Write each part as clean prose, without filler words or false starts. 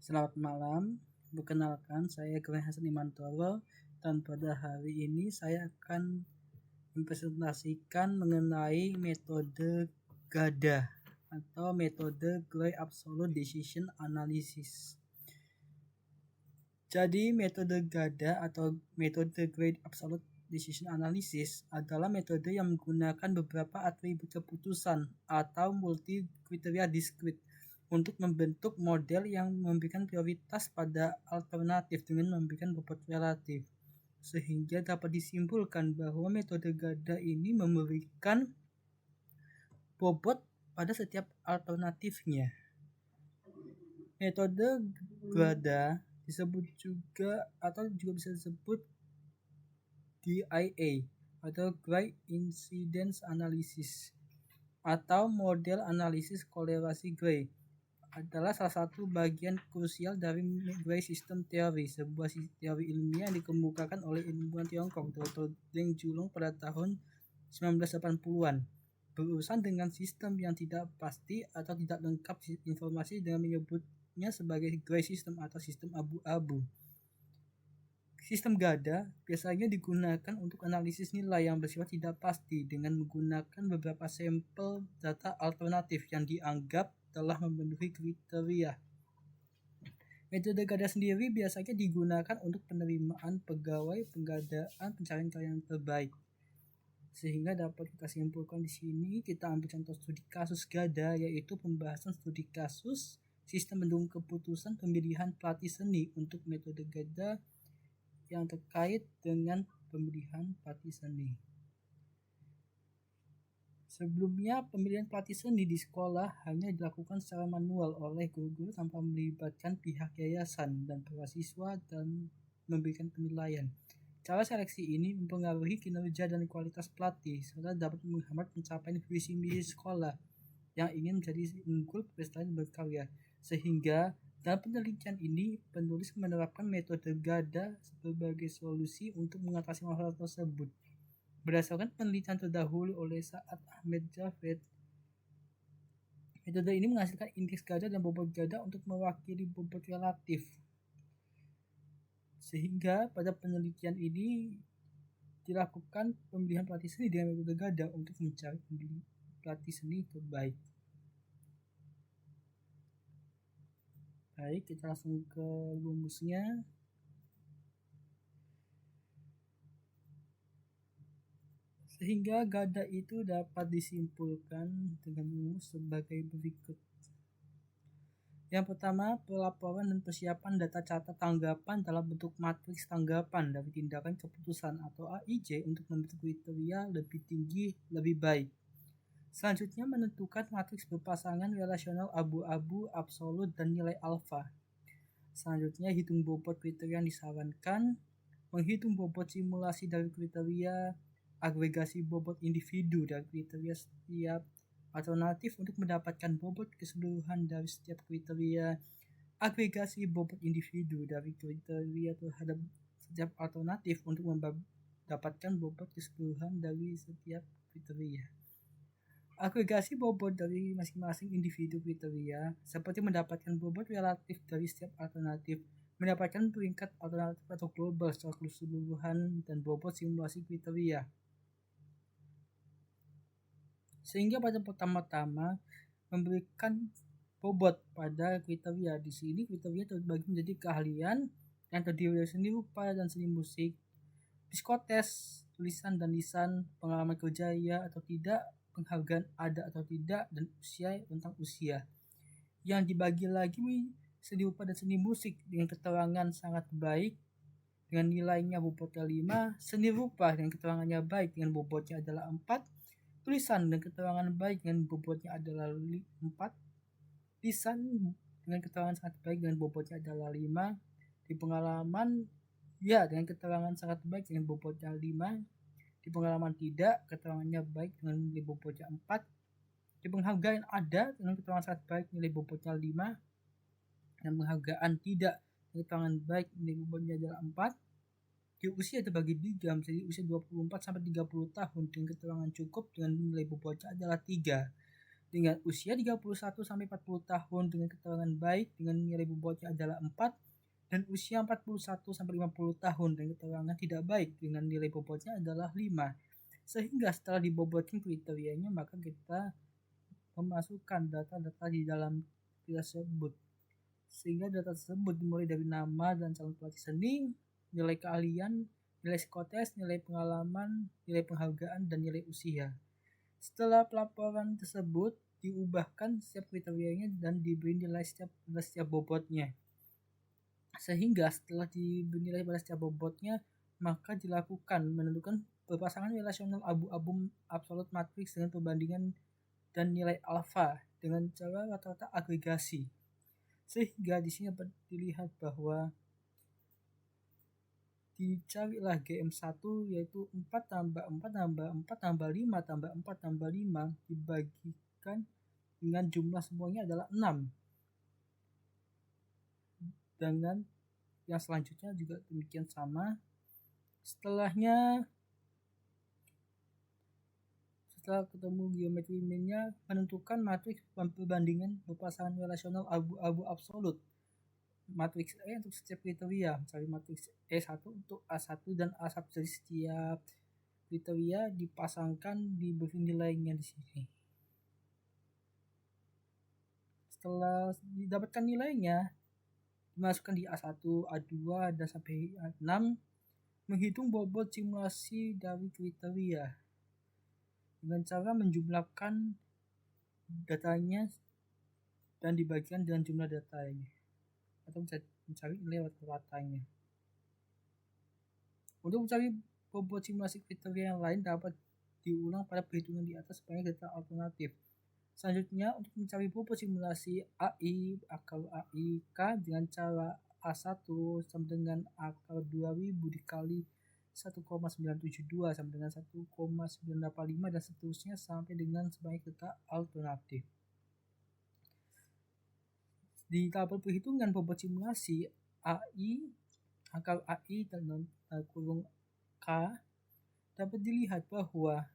Selamat malam, perkenalkan saya Glenn Hasan Imantoro dan pada hari ini saya akan mempresentasikan mengenai metode GADA atau metode Gray Absolute Decision Analysis. Jadi metode GADA atau metode Gray Absolute Decision Analysis adalah metode yang menggunakan beberapa atribut keputusan atau multi-kriteria discrete untuk membentuk model yang memberikan prioritas pada alternatif dengan memberikan bobot relatif. Sehingga dapat disimpulkan bahwa metode GADA ini memberikan bobot pada setiap alternatifnya. Metode GADA disebut juga bisa disebut DIA atau Gray Incidence Analysis atau model analisis kolerasi Gray adalah salah satu bagian krusial dari Gray System Theory, sebuah teori ilmiah yang dikemukakan oleh ilmuwan Tiongkok Dr. Deng Julong pada tahun 1980-an, berurusan dengan sistem yang tidak pasti atau tidak lengkap informasi dengan menyebutnya sebagai Gray System atau sistem abu-abu. Sistem GADA biasanya digunakan untuk analisis nilai yang bersifat tidak pasti dengan menggunakan beberapa sampel data alternatif yang dianggap telah memenuhi kriteria. Metode GADA sendiri biasanya digunakan untuk penerimaan pegawai penggadaan pencarian karya yang terbaik. Sehingga dapat kita simpulkan di sini, kita ambil contoh studi kasus GADA, yaitu pembahasan studi kasus sistem mendukung keputusan pemilihan pelatih seni untuk metode GADA yang terkait dengan pemilihan pelatih seni. Sebelumnya, pemilihan pelatih seni di sekolah hanya dilakukan secara manual oleh guru-guru tanpa melibatkan pihak yayasan dan para siswa dan memberikan penilaian. Cara seleksi ini mempengaruhi kinerja dan kualitas pelatih, serta dapat menghambat pencapaian visi misi sekolah yang ingin menjadi unggul, berprestasi dan berkarya. Sehingga dalam penelitian ini, penulis menerapkan metode GADA sebagai solusi untuk mengatasi masalah tersebut. Berdasarkan penelitian terdahulu oleh Sa'ad Ahmed Javed, metode ini menghasilkan indeks GADA dan bobot GADA untuk mewakili bobot relatif. Sehingga pada penelitian ini dilakukan pemilihan pelatih seni dengan metode GADA untuk mencari pelatih seni terbaik. Baik, kita langsung ke rumusnya. Sehingga GADA itu dapat disimpulkan dengan rumus sebagai berikut. Yang pertama, pelaporan dan persiapan data catat tanggapan dalam bentuk matriks tanggapan dari tindakan keputusan atau AIJ untuk membentuk kriteria lebih tinggi, lebih baik. Selanjutnya, menentukan matriks berpasangan relasional abu-abu, absolut, dan nilai alfa. Selanjutnya, hitung bobot kriteria yang disarankan, menghitung bobot simulasi dari kriteria, agregasi bobot individu dari kriteria setiap alternatif untuk mendapatkan bobot keseluruhan dari setiap kriteria, agregasi bobot individu dari kriteria terhadap setiap alternatif untuk mendapatkan bobot keseluruhan dari setiap kriteria. Agregasi bobot dari masing-masing individu kriteria seperti mendapatkan bobot relatif dari setiap alternatif, mendapatkan peringkat alternatif atau global secara keseluruhan, dan bobot simulasi kriteria. Sehingga pada pertama-tama memberikan bobot pada kriteria. Di sini kriteria terbagi menjadi keahlian yang terdiri dari seni rupa dan seni musik, psikotes, tulisan dan lisan, pengalaman kerja ya atau tidak, penghargaan ada atau tidak, dan usia tentang usia. Yang dibagi lagi seni rupa dan seni musik dengan keterangan sangat baik dengan nilainya bobotnya 5, seni rupa dengan keterangannya baik dengan bobotnya adalah 4, tulisan dengan keterangan baik dengan bobotnya adalah 4, lisan dengan keterangan sangat baik dengan bobotnya adalah 5, di pengalaman ya dengan keterangan sangat baik dengan bobotnya 5, di pengalaman tidak keterangannya baik dengan nilai bobotnya 4, di penghargaan ada dengan keterangan sangat baik nilai bobotnya 5, dan penghargaan tidak dengan keterangan baik nilai bobotnya adalah 4. Di usia terbagi 3 menjadi usia 24 sampai 30 tahun dengan keterangan cukup dengan nilai bobotnya adalah 3. dengan usia 31 sampai 40 tahun dengan keterangan baik dengan nilai bobotnya adalah 4, dan usia 41 sampai 50 tahun dengan keterangan tidak baik dengan nilai bobotnya adalah 5. Sehingga setelah dibobotkan kriterianya, maka kita memasukkan data-data di dalam tersebut. Sehingga data tersebut dimulai dari nama dan calon pelatih seni, nilai keahlian, nilai psikotes, nilai pengalaman, nilai penghargaan, dan nilai usia. Setelah pelaporan tersebut diubahkan setiap kriterianya dan diberi nilai setiap bobotnya. Sehingga setelah diberi nilai pada setiap bobotnya, maka dilakukan menentukan berpasangan relasional abu-abu absolut matriks dengan perbandingan dan nilai alfa dengan cara rata-rata agregasi. Sehingga di sini dapat dilihat bahwa dicarilah GM1 yaitu 4 tambah 4 tambah 4 tambah 5 tambah 4 tambah 5 dibagikan dengan jumlah semuanya adalah 6. Dengan yang selanjutnya juga demikian sama. Setelah ketemu geometri meannya, menentukan matriks perbandingan berpasangan relasional abu-abu absolut. Matriks E untuk setiap kriteria, misalnya matriks E1 untuk A1 dan A1, dari setiap kriteria dipasangkan diberi nilainya di sini. Setelah didapatkan nilainya, dimasukkan di A1, A2 dan sampai A6, menghitung bobot simulasi dari kriteria dengan cara menjumlahkan datanya dan dibagikan dengan jumlah datanya, atau mencari nilai rata-ratanya. Untuk mencari bobot simulasi kriteria yang lain dapat diulang pada perhitungan di atas sebanyak data alternatif. Selanjutnya, untuk mencari bobot simulasi AI akar AI K dengan cara A1 sama dengan akar 2000 dikali 1,972 sama dengan 1,985 dan seterusnya sampai dengan sebanyak data alternatif. Di tabel perhitungan bobot simulasi AI akar AI dalam kurung K dapat dilihat bahwa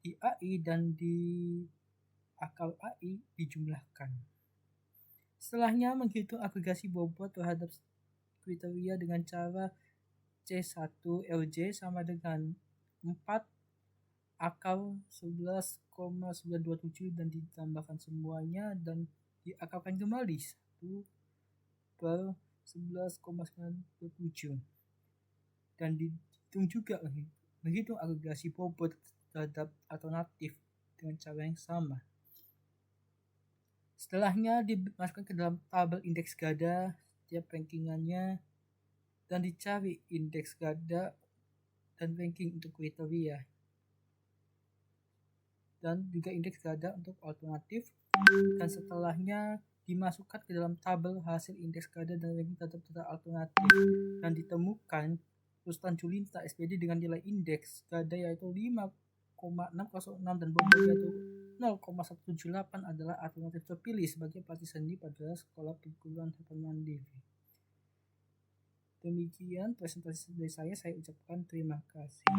di AI dan di akar AI dijumlahkan. Setelahnya menghitung agregasi bobot terhadap kriteria dengan cara C1LJ sama dengan 4 akar 11,927 dan ditambahkan semuanya dan diakarkan kembali 1 per 11,927 dan dihitung juga menghitung agregasi bobot terhadap alternatif dengan cara yang sama. Setelahnya dimasukkan ke dalam tabel indeks gada setiap rankingannya dan dicari indeks gada dan ranking untuk kriteria dan juga indeks gada untuk alternatif, dan setelahnya dimasukkan ke dalam tabel hasil indeks gada dan ranking terhadap data alternatif dan ditemukan Rustan Julinta SPD dengan nilai indeks gada yaitu 5,606 dan bobot yaitu 0,178 adalah alternatif terpilih sebagai pelatih seni pada sekolah perguruan Herman Devi. Demikian presentasi dari saya ucapkan terima kasih.